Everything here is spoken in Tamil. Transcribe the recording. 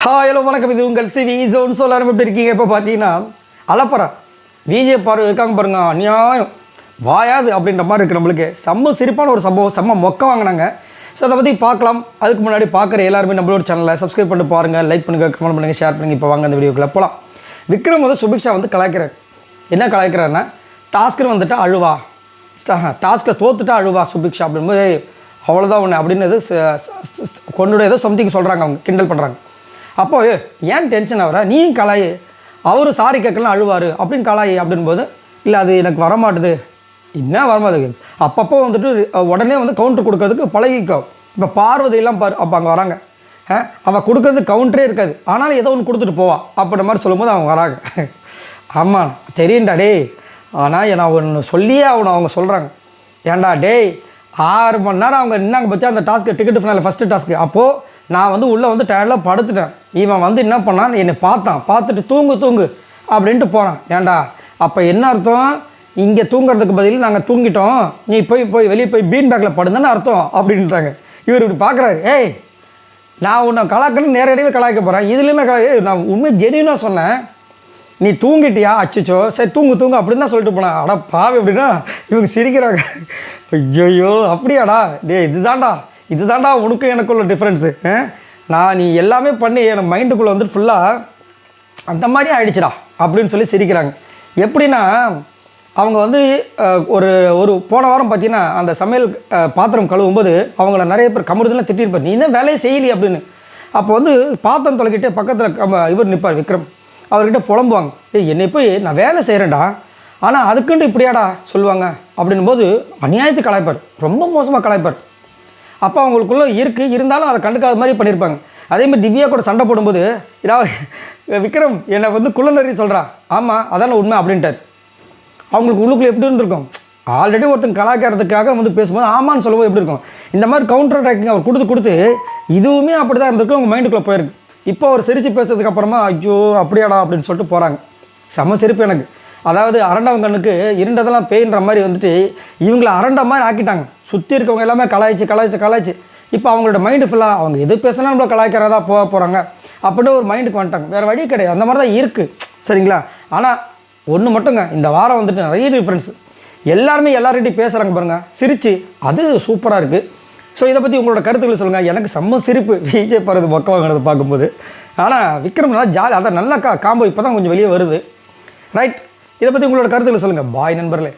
ஹலோ வணக்கம், இது உங்கள் சிவி ஜோன். சொல்லாரும் எப்படி இருக்கீங்க? இப்போ பார்த்தீங்கன்னா அலப்பறா விஜய் பார்வை இருக்காங்க பாருங்க, அநியாயம் வாயாது அப்படின்ற மாதிரி இருக்குது. நம்மளுக்கு செம்ம சிரிப்பான ஒரு சம்பவம், செம்ம மொக்க வாங்கினாங்க. ஸோ அதை பற்றி பார்க்கலாம். அதுக்கு முன்னாடி பார்க்குற எல்லாருமே நம்மளோட சேனலை சப்ஸ்கிரைப் பண்ணிட்டு பாருங்கள், லைக் பண்ணுங்கள், கமெண்ட் பண்ணுங்கள், ஷேர் பண்ணுங்கள். இப்போ வாங்க அந்த வீடியோக்குள்ளே போகலாம். விக்ரம் வந்து சுபிக்ஷா வந்து கலாய்க்கிறார். என்ன கலாய்க்கிறாருன்னா, டாஸ்க்குன்னு வந்துட்டு அழுவா, டாஸ்க்கில் தோத்துட்டா அழுவா சுபிக்ஷா அப்படின்போது அவ்வளோதான் ஒன்று அப்படின்னு கொண்டுட ஏதோ சம்திங் சொல்கிறாங்க, அவங்க கிண்டல் பண்ணுறாங்க. அப்போ ஏன் டென்ஷன் ஆகிற, நீயும் கலாயி, அவரு சாரி கேட்கலாம் அழுவார் அப்படின்னு கலாயி அப்படின்போது, இல்லை அது எனக்கு வரமாட்டுது. என்ன வரமாட்டுது, அப்பப்போ வந்துட்டு உடனே வந்து கவுண்டர் கொடுக்கறதுக்கு பழகிக்கோ. இப்போ பார்வதியெல்லாம் பாரு, அப்போ அங்கே வராங்க, அவன் கொடுக்கறது கவுண்டரே இருக்காது, ஆனாலும் ஏதோ ஒன்று கொடுத்துட்டு போவா அப்படின்ற மாதிரி சொல்லும்போது அவங்க வராங்க. ஆமாம் தெரியும்டா டே, ஆனால் நான் ஒன்று சொல்லியே அவங்க சொல்கிறாங்க. ஏன்டா டேய், 6 மணி நேரம் அவங்க நின்னாங்க பற்றி அந்த டாஸ்க்கு, டிக்கெட்டு ஃபினால ஃபஸ்ட்டு டாஸ்க்கு. அப்போது நான் வந்து உள்ளே வந்து டயர்டில் படுத்துட்டேன். இவன் வந்து என்ன பண்ணான், என்னை பார்த்துட்டு தூங்கு அப்படின்ட்டு போகிறான். ஏன்டா அப்போ என்ன அர்த்தம், இங்கே தூங்குறதுக்கு பதில் நாங்கள் தூங்கிட்டோம், நீ போய் வெளியே போய் பீன் பேக்கில் படுந்தானே அர்த்தம் அப்படின்றாங்க. இவர் இப்படி பார்க்குறாரு. ஏய், நான் உன்னை கலாக்கன்னு நேரடியாக கலாய்க்க போகிறேன், இதுலேயும் நான் உண்மையை ஜெனியூனாக சொன்னேன். நீ தூங்கிட்டியா, அச்சுச்சோ சரி தூங்கு அப்படின்னு தான் சொல்லிட்டு போனேன். அடா பாவி அப்படின்னா இவங்க சிரிக்கிறாங்க. ஐயோ அப்படியாடா டே, இதுதான்டா உனக்கும் எனக்குள்ள டிஃப்ரென்ஸு. நீ எல்லாமே பண்ணி எனக்கு மைண்டுக்குள்ளே வந்துட்டு ஃபுல்லாக அந்த மாதிரி ஆகிடுச்சுடா அப்படின்னு சொல்லி சிரிக்கிறாங்க. எப்படின்னா, அவங்க வந்து ஒரு போன வாரம் பார்த்தீங்கன்னா அந்த சமையல் பாத்திரம் கழுவும்போது அவங்கள நிறைய பேர் கமருதெல்லாம் திட்டிருப்பார், நீ என்ன வேலையை செய்யலி அப்படின்னு. அப்போ வந்து பாத்திரம் தொலைக்கிட்டே பக்கத்தில் இவர் நிற்பார் விக்ரம், அவர்கிட்ட புலம்புவாங்க, என்னை போய் நான் வேலை செய்கிறேன்டா, ஆனால் அதுக்குன்ட்டு இப்படியாடா சொல்லுவாங்க அப்படின்போது அநியாயத்துக்கு கலாய்ப்பார், ரொம்ப மோசமாக கலாய்ப்பார். அப்போ அவங்களுக்குள்ளே இருந்தாலும் அதை கண்டுக்காத மாதிரி பண்ணியிருப்பாங்க. அதேமாதிரி திவ்யா கூட சண்டை போடும்போது விக்ரம் என்னை வந்து குள்ளநறி சொல்கிறா, ஆமாம் அதான உண்மை அப்படின்ட்டார். அவங்களுக்கு உள்ளுக்குள்ளே எப்படி இருந்திருக்கும், ஆல்ரெடி ஒருத்தங்க கலாய்க்கிறதுக்காக வந்து பேசும்போது ஆமான்னு சொல்லும்போது எப்படி இருக்கும். இந்த மாதிரி கவுண்டர் அட்டாக்கிங் அவர் கொடுத்து இதுவுமே அப்படி தான் இருந்திருக்கும், அவங்க மைண்டுக்குள்ளே போயிருக்கு. இப்போ அவர் சிரித்து பேசுறதுக்கு அப்புறமா ஐயோ அப்படியாடா அப்படின்னு சொல்லிட்டு போகிறாங்க. செம சிரிப்பு எனக்கு. அதாவது அரண்டவங்க கண்ணுக்கு இருண்டதெல்லாம் பேயின்ற மாதிரி வந்துட்டு இவங்களை அரண்ட மாதிரி ஆக்கிட்டாங்க. சுற்றி இருக்கவங்க எல்லாமே கலாய்ச்சி இப்போ அவங்களோட மைண்டு ஃபுல்லாக அவங்க எது பேசினா நம்மளை கலாய்க்கிறதா போகிறாங்க அப்படின்னு ஒரு மைண்டுக்கு வந்துட்டாங்க. வேறு வழி கிடையாது, அந்த மாதிரி தான் இருக்குது. சரிங்களா? ஆனால் ஒன்று மட்டுங்க, இந்த வாரம் வந்துட்டு நிறைய டிஃப்ரென்ஸ். எல்லாருமே எல்லார்கிட்டையும் பேசுகிறாங்க பாருங்கள், சிரித்து, அது சூப்பராக இருக்குது. ஸோ இதை பற்றி உங்களோட கருத்துக்களை சொல்லுங்கள். எனக்கு செம்ம சிரிப்பு விஜய் பரது பக்கம் வாங்கினது பார்க்கும்போது. ஆனால் விக்ரம் நல்லா ஜாலி, அதான் நல்லா காம்போ இப்போ தான் கொஞ்சம் வெளியே வருது. ரைட், இதை பற்றி உங்களோட கருத்துக்களை சொல்லுங்கள். பாய் நண்பர்களே.